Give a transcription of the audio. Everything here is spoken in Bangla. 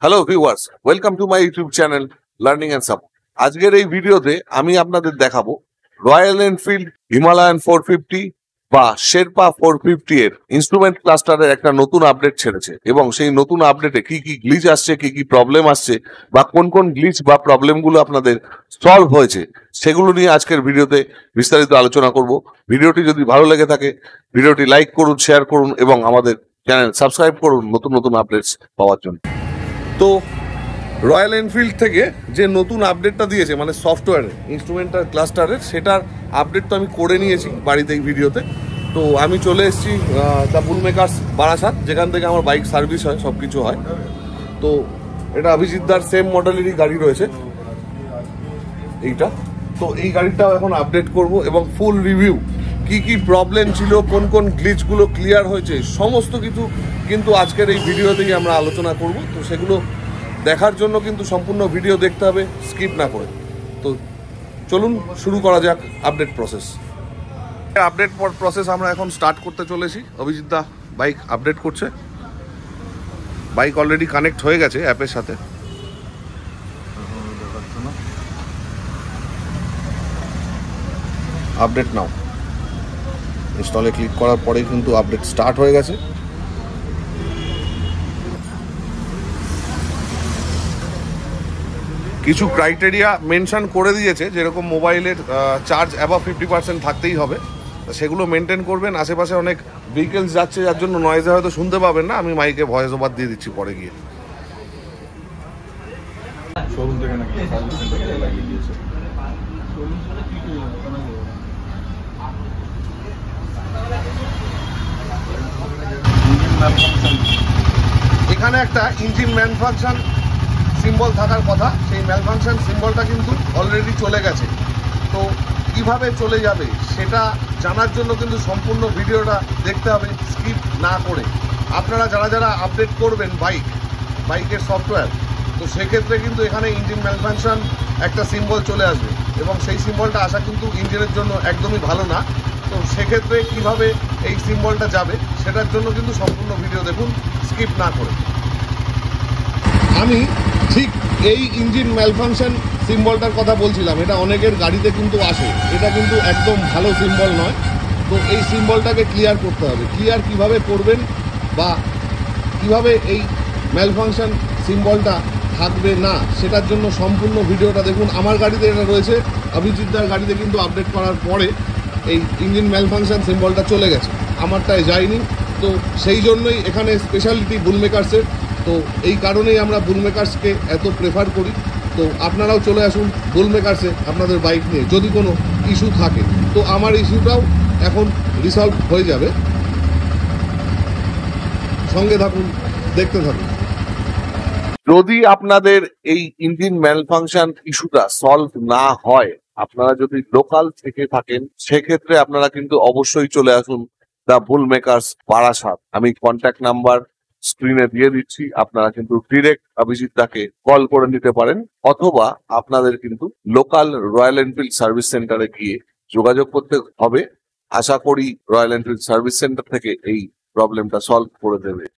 Hello viewers, welcome to my YouTube channel learning and support. আজকের এই ভিডিওতে আমি আপনাদের দেখাবো রয়্যাল এনফিল্ড হিমালয়ান 450 বা শেরপা 450 এর ইনস্ট্রুমেন্ট ক্লাস্টারের একটা নতুন আপডেট ছেড়েছে এবং সেই নতুন আপডেটে কি কি গ্লিচ আসছে, কি কি প্রবলেম আসছে বা কোন কোন গ্লিচ বা প্রবলেমগুলো আপনাদের সলভ হয়েছে সেগুলো নিয়ে আজকের ভিডিওতে বিস্তারিত আলোচনা করব। ভিডিওটি যদি ভালো লেগে থাকে ভিডিওটি লাইক করুন, শেয়ার করুন এবং আমাদের চ্যানেল সাবস্ক্রাইব করুন নতুন নতুন আপডেটস পাওয়ার জন্য। তো রয়্যাল এনফিল্ড থেকে যে নতুন আপডেটটা দিয়েছে মানে সফটওয়্যারের ইনস্ট্রুমেন্টাল ক্লাস্টারের, সেটার আপডেট তো আমি করে নিয়েছি বাড়িতে এই ভিডিওতে। তো আমি চলে এসেছি দ্য বুল মেকার্স বারাসাত, যেখান থেকে আমার বাইক সার্ভিস হয়, সব কিছু হয়। তো এটা অভিজিৎদার সেম মডেলেরই গাড়ি রয়েছে এইটা। তো এই গাড়িটাও এখন আপডেট করব এবং ফুল রিভিউ, কি কি প্রবলেম ছিল, কোন কোন গ্লিচগুলো ক্লিয়ার হয়েছে, সমস্ত কিছু কিন্তু আজকের এই ভিডিওতেই আমরা আলোচনা করব। তো সেগুলো দেখার জন্য কিন্তু সম্পূর্ণ ভিডিও দেখতে হবে, স্কিপ না করে। তো চলুন শুরু করা যাক আপডেট প্রসেস। আপডেট প্রসেস আমরা এখন স্টার্ট করতে চলেছি। অভিজিৎদা বাইক আপডেট করছে, বাইক অলরেডি কানেক্ট হয়ে গেছে অ্যাপের সাথে। আপডেট নাও ইনস্টলে ক্লিক করার পরেই কিন্তু আপডেট স্টার্ট হয়ে গেছে। কিছু ক্রাইটেরিয়া মেনশন করে দিয়েছে, যেরকম মোবাইলের চার্জ অ্যাবাভ 50% থাকতেই হবে, সেগুলো মেনটেন করবেন। আশেপাশে অনেক ভেহিকেলস যাচ্ছে, যার জন্য নয়েজে হয়তো শুনতে পাবেন না, আমি মাইকে ভয়েস ওভার দিয়ে দিচ্ছি পরে গিয়ে। এখানে একটা ইঞ্জিন ম্যানফাংশন সিম্বল থাকার কথা, সেই ম্যালফাংশন সিম্বলটা কিন্তু অলরেডি চলে গেছে। তো কিভাবে চলে যাবে সেটা জানার জন্য কিন্তু সম্পূর্ণ ভিডিওটা দেখতে হবে স্কিপ না করে। আপনারা যারা যারা আপডেট করবেন বাইকের সফটওয়্যার, তো সেক্ষেত্রে কিন্তু এখানে ইঞ্জিন ম্যালফাংশন একটা সিম্বল চলে আসবে এবং সেই সিম্বলটা আসা কিন্তু ইঞ্জিনের জন্য একদমই ভালো না। তো সেক্ষেত্রে কিভাবে এই সিম্বলটা যাবে সেটার জন্য কিন্তু সম্পূর্ণ ভিডিও দেখুন স্কিপ না করে। আমি ঠিক এই ইঞ্জিন ম্যালফাংশন সিম্বলটার কথা বলছিলাম, এটা অনেকের গাড়িতে কিন্তু আসে, এটা কিন্তু একদম ভালো সিম্বল নয়। তো এই সিম্বলটাকে ক্লিয়ার করতে হবে। ক্লিয়ার কিভাবে করবেন বা কিভাবে এই ম্যালফাংশন সিম্বলটা থাকবে না সেটার জন্য সম্পূর্ণ ভিডিওটা দেখুন। আমার গাড়িতে এটা রয়েছে, অভিজিৎদার গাড়িতে কিন্তু আপডেট করার পরে এই ইঞ্জিন ম্যালফাংশন সিম্বলটা চলে গেছে, আমারটায় যায়নি। তো সেই জন্যই এখানে স্পেশালিটি বুল মেকার্সের। তো এই কারণেই আমরা বুল মেকার্সকে এত প্রেফার করি। তো আপনারাও চলে আসুন বুল মেকার্সে আপনাদের বাইক নিয়ে, যদি কোনো ইস্যু থাকে। তো আমার ইস্যুটাও এখন রিসলভ হয়ে যাবে, সঙ্গে থাকুন, দেখতে থাকুন। যদি আপনাদের এই ইঞ্জিন ম্যালফাংশন ইস্যুটা সলভ না হয়, আপনারা যদি লোকাল থেকে থাকেন, সেক্ষেত্রে আপনারা কিন্তু অবশ্যই চলে আসুন দ্য বুল মেকার্স বারাসাত। আমি কন্ট্যাক্ট নাম্বার স্ক্রিনে দিয়ে দিচ্ছি, আপনারা কিন্তু ডিরেক্ট অভিজিৎদাকে কল করে নিতে পারেন, অথবা আপনাদের কিন্তু লোকাল রয়্যাল এনফিল্ড সার্ভিস সেন্টারে গিয়ে যোগাযোগ করতে হবে। আশা করি রয়্যাল এনফিল্ড সার্ভিস সেন্টার থেকে এই প্রবলেমটা সলভ করে দেবে।